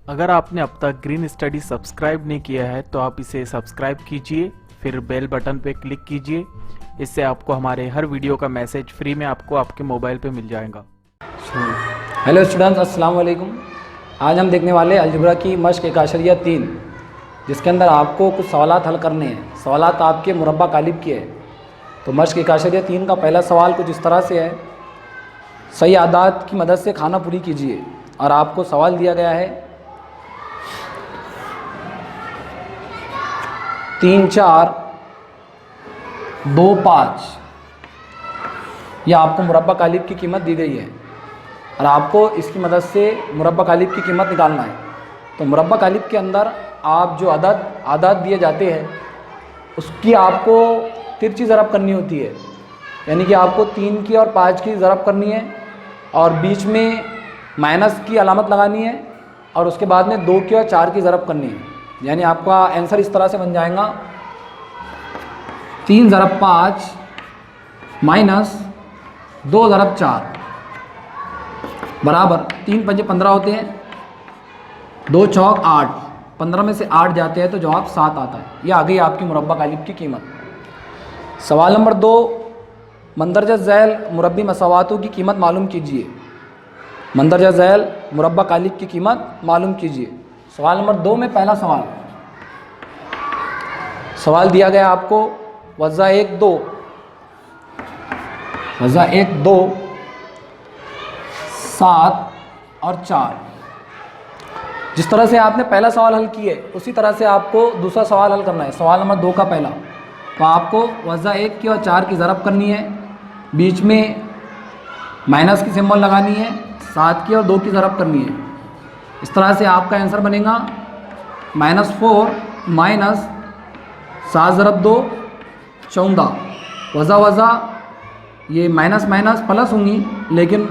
अगर आपने अब तक ग्रीन स्टडी सब्सक्राइब नहीं किया है तो आप इसे सब्सक्राइब कीजिए, फिर बेल बटन पे क्लिक कीजिए। इससे आपको हमारे हर वीडियो का मैसेज फ्री में आपको आपके मोबाइल पे मिल जाएगा। हेलो स्टूडेंट्स, अस्सलाम वालेकुम। आज हम देखने वाले अलजबरा की मश्क 1.3, जिसके अंदर आपको कुछ सवालात हल करने हैं। सवालात आपके मुरब्बा कालिब के हैं। तो मश्क 1.3 का पहला सवाल कुछ इस तरह से है, सही आदात की मदद से खाना पूरी कीजिए। और आपको सवाल दिया गया है 3, 4, 2, 5। यह आपको मुरब्बा कालिब की कीमत दी गई है और आपको इसकी मदद से मुरब्बा कालिब की कीमत निकालना है। तो मुरब्बा कालिब के अंदर आप जो आदाद दिए जाते हैं उसकी आपको तिरछी ज़रब करनी होती है। यानी कि आपको 3 की और 5 की ज़रब करनी है और बीच में माइनस की अलामत लगानी है और उसके बाद में 2 की और 4 की ज़रब करनी है। यानी आपका आंसर इस तरह से बन जाएगा 3 ज़रब 5 माइनस 2 ज़रब 4 बराबर 3 पंजे 15 होते हैं, 2 चौक 8, 15 में से 8 जाते हैं तो जवाब 7 आता है। यह आ गई आपकी मुरब्बा कालिब की कीमत। सवाल नंबर 2, मंदरजा झैल मुरब्बी मसावातों की कीमत मालूम कीजिए। मंदरजा झैल मुरब्बा कालिब की कीमत मालूम कीजिए। सवाल नंबर 2 में पहला सवाल दिया गया आपको वज़ा 1, 2, वज़ा 1, 2, 7 और 4। जिस तरह से आपने पहला सवाल हल किया उसी तरह से आपको दूसरा सवाल हल करना है। सवाल नंबर 2 का पहला, तो आपको वज़ा 1 की और 4 की ज़रब करनी है, बीच में माइनस की सिंबल लगानी है, 7 की और 2 की ज़रब करनी है। इस तरह से आपका आंसर बनेगा -4 माइनस 7 ज़रब 2 14। वज़ा ये माइनस माइनस प्लस होंगी, लेकिन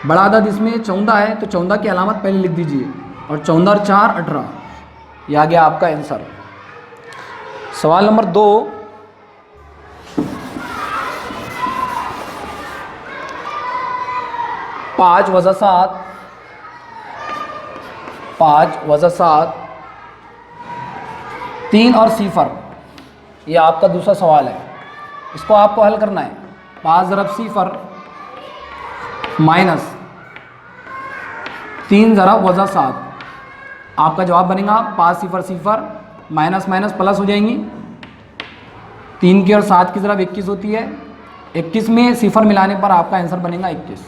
बड़ा अदद इसमें 14 है तो 14 की अलामत पहले लिख दीजिए और 14 और 4 18। यह आ गया आपका आंसर। सवाल नंबर 2, पाँच वज़ा 7 3 और 0। यह आपका दूसरा सवाल है, इसको आपको हल करना है। 5 ज़रब 0 माइनस 3 ज़रब वज़ा 7। आपका जवाब बनेगा 5 0 0, माइनस माइनस प्लस हो जाएंगी। 3 की और 7 की ज़रब 21 होती है, 21 में 0 मिलाने पर आपका आंसर बनेगा 21।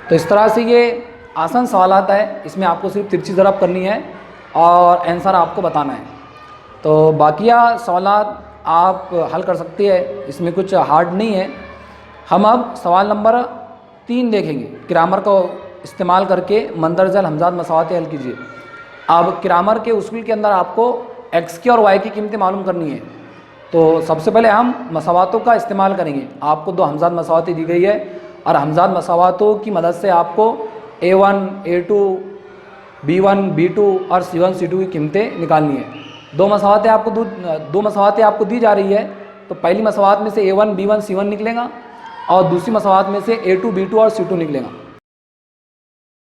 तो इस तरह से ये आसान सवाल आता है, इसमें आपको सिर्फ तिरछी ज़रब करनी है और आंसर आपको बताना है। तो बाकिया सवालात आप हल कर सकते हैं, इसमें कुछ हार्ड नहीं है। हम अब सवाल नंबर 3 देखेंगे। ग्रामर को इस्तेमाल करके मंदरजा हमजाद मसावात हल कीजिए। अब ग्रामर के उसूल के अंदर आपको x की और y की कीमतें मालूम करनी है। तो सबसे पहले हम मसावातों का इस्तेमाल करेंगे। आपको 2 हमजाद मसावातें दी गई है और हमजाद मसावातों की मदद से आपको A1, A2, B1, B2 और C1, C2 की कीमतें निकालनी है। 2 मसावातें आपको दी जा रही है, तो पहली मसावात में से A1, B1, C1 निकलेगा और दूसरी मसावात में से A2, B2 और C2 निकलेगा।